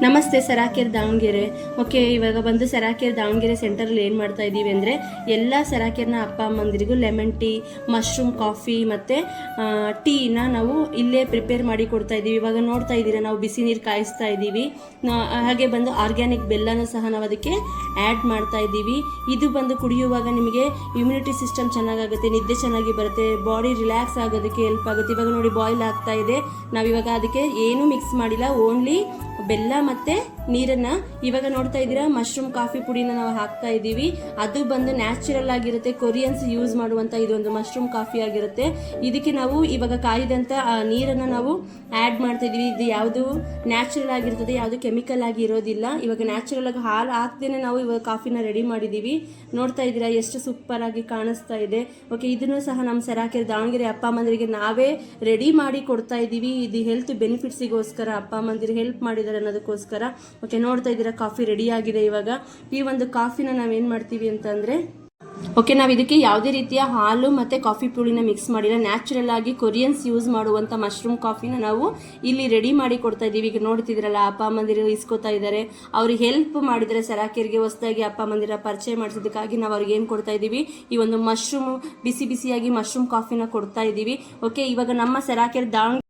ನಮಸ್ತೆ, ಸರಾಕೆರೆ ದಾವಣಗೆರೆ. ಓಕೆ, ಇವಾಗ ಬಂದು ಸರಾಕೆರೆ ದಾವಣಗೆರೆ ಸೆಂಟರಲ್ಲಿ ಏನು ಮಾಡ್ತಾ ಇದ್ದೀವಿ ಅಂದರೆ, ಎಲ್ಲ ಸರಾಕೆರೆನ ಅಪ್ಪ ಅಮ್ಮಂದಿರಿಗೂ ಲೆಮನ್ ಟೀ, ಮಶ್ರೂಮ್ ಕಾಫಿ ಮತ್ತು ಟೀನ ನಾವು ಇಲ್ಲೇ ಪ್ರಿಪೇರ್ ಮಾಡಿ ಕೊಡ್ತಾ ಇದ್ದೀವಿ. ಇವಾಗ ನೋಡ್ತಾ ಇದ್ದೀರಾ, ನಾವು ಬಿಸಿ ನೀರು ಕಾಯಿಸ್ತಾ ಇದ್ದೀವಿ. ಹಾಗೆ ಬಂದು ಆರ್ಗ್ಯಾನಿಕ್ ಬೆಲ್ಲನೂ ಸಹ ನಾವು ಅದಕ್ಕೆ ಆ್ಯಡ್ ಮಾಡ್ತಾ ಇದ್ದೀವಿ. ಇದು ಬಂದು ಕುಡಿಯುವಾಗ ನಿಮಗೆ ಇಮ್ಯುನಿಟಿ ಸಿಸ್ಟಮ್ ಚೆನ್ನಾಗಾಗುತ್ತೆ, ನಿದ್ದೆ ಚೆನ್ನಾಗಿ ಬರುತ್ತೆ, ಬಾಡಿ ರಿಲ್ಯಾಕ್ಸ್ ಆಗೋದಕ್ಕೆ ಹೆಲ್ಪ್ ಆಗುತ್ತೆ. ಇವಾಗ ನೋಡಿ ಬಾಯ್ಲ್ ಆಗ್ತಾ ಇದೆ. ನಾವಿವಾಗ ಅದಕ್ಕೆ ಏನೂ ಮಿಕ್ಸ್ ಮಾಡಿಲ್ಲ, ಓನ್ಲಿ ಬೆಲ್ಲ ಮತ್ತು ನೀರನ್ನು. ಇವಾಗ ನೋಡ್ತಾ ಇದ್ದೀರಾ, ಮಶ್ರೂಮ್ ಕಾಫಿ ಪುಡಿನ ನಾವು ಹಾಕ್ತಾ ಇದ್ದೀವಿ. ಅದು ಬಂದು ನ್ಯಾಚುರಲ್ ಆಗಿರುತ್ತೆ, ಕೊರಿಯನ್ಸ್ ಯೂಸ್ ಮಾಡುವಂಥ ಇದೊಂದು ಮಶ್ರೂಮ್ ಕಾಫಿ ಆಗಿರುತ್ತೆ. ಇದಕ್ಕೆ ನಾವು ಇವಾಗ ಕಾಯ್ದಂಥ ನೀರನ್ನು ನಾವು ಆ್ಯಡ್ ಮಾಡ್ತಾ ಇದ್ದೀವಿ. ಇದು ಯಾವುದು ನ್ಯಾಚುರಲ್ ಆಗಿರ್ತದೆ, ಯಾವುದು ಕೆಮಿಕಲ್ ಆಗಿ ಇರೋದಿಲ್ಲ. ಇವಾಗ ನ್ಯಾಚುರಲ್ ಆಗಿ ಹಾಲು ಹಾಕ್ದೇನೆ ನಾವು ಇವಾಗ ಕಾಫಿನ ರೆಡಿ ಮಾಡಿದ್ದೀವಿ. ನೋಡ್ತಾ ಇದ್ದೀರಾ ಎಷ್ಟು ಸೂಪರ್ ಆಗಿ ಕಾಣಿಸ್ತಾ ಇದೆ. ಓಕೆ, ಇದನ್ನು ಸಹ ನಮ್ಮ ಸರಾಕೆರೆ ದಾವಣಗೆರೆ ಅಪ್ಪ ಅಮ್ಮಂದಿರಿಗೆ ನಾವೇ ರೆಡಿ ಮಾಡಿ ಕೊಡ್ತಾ ಇದ್ದೀವಿ. ಇದು ಹೆಲ್ತ್ ಬೆನಿಫಿಟ್ಸಿಗೋಸ್ಕರ ಅಪ್ಪ ಅಮ್ಮಂದಿರು ಹೆಲ್ಪ್ ಮಾಡಿದ್ದಾರೆ ಅನ್ನೋದಕ್ಕೋಸ್ಕರ. ಓಕೆ, ನೋಡ್ತಾ ಇದ್ದೀರಾ ಕಾಫಿ ರೆಡಿ ಆಗಿದೆ. ಇವಾಗ ಈ ಒಂದು ಕಾಫಿನ ನಾವೇನು ಮಾಡ್ತೀವಿ ಅಂತಂದರೆ, ಓಕೆ, ನಾವು ಇದಕ್ಕೆ ಯಾವುದೇ ರೀತಿಯ ಹಾಲು ಮತ್ತು ಕಾಫಿ ಪುಡಿನ ಮಿಕ್ಸ್ ಮಾಡಿಲ್ಲ. ನ್ಯಾಚುರಲ್ ಆಗಿ ಕೊರಿಯನ್ಸ್ ಯೂಸ್ ಮಾಡುವಂಥ ಮಶ್ರೂಮ್ ಕಾಫಿನ ನಾವು ಇಲ್ಲಿ ರೆಡಿ ಮಾಡಿ ಕೊಡ್ತಾ ಇದ್ದೀವಿ. ಈಗ ನೋಡ್ತಿದ್ದೀರಲ್ಲ, ಅಪ್ಪ ಅಮ್ಮಂದಿರು ಇಸ್ಕೋತಾ ಇದ್ದಾರೆ. ಅವ್ರಿಗೆ ಹೆಲ್ಪ್ ಮಾಡಿದರೆ ಸರಾಕೆರೆಗೆ ಹೊಸದಾಗಿ ಅಪ್ಪ ಅಮ್ಮಂದಿರ ಪರಿಚಯ ಮಾಡಿಸೋದಕ್ಕಾಗಿ ನಾವು ಅವ್ರಿಗೆ ಏನು ಕೊಡ್ತಾ ಇದ್ದೀವಿ, ಈ ಒಂದು ಮಶ್ರೂಮ್ ಬಿಸಿಯಾಗಿ ಮಶ್ರೂಮ್ ಕಾಫಿನ ಕೊಡ್ತಾ ಇದ್ದೀವಿ. ಓಕೆ, ಇವಾಗ ನಮ್ಮ ಸರಾಕೆರೆ ದಾವಣಗೆರೆ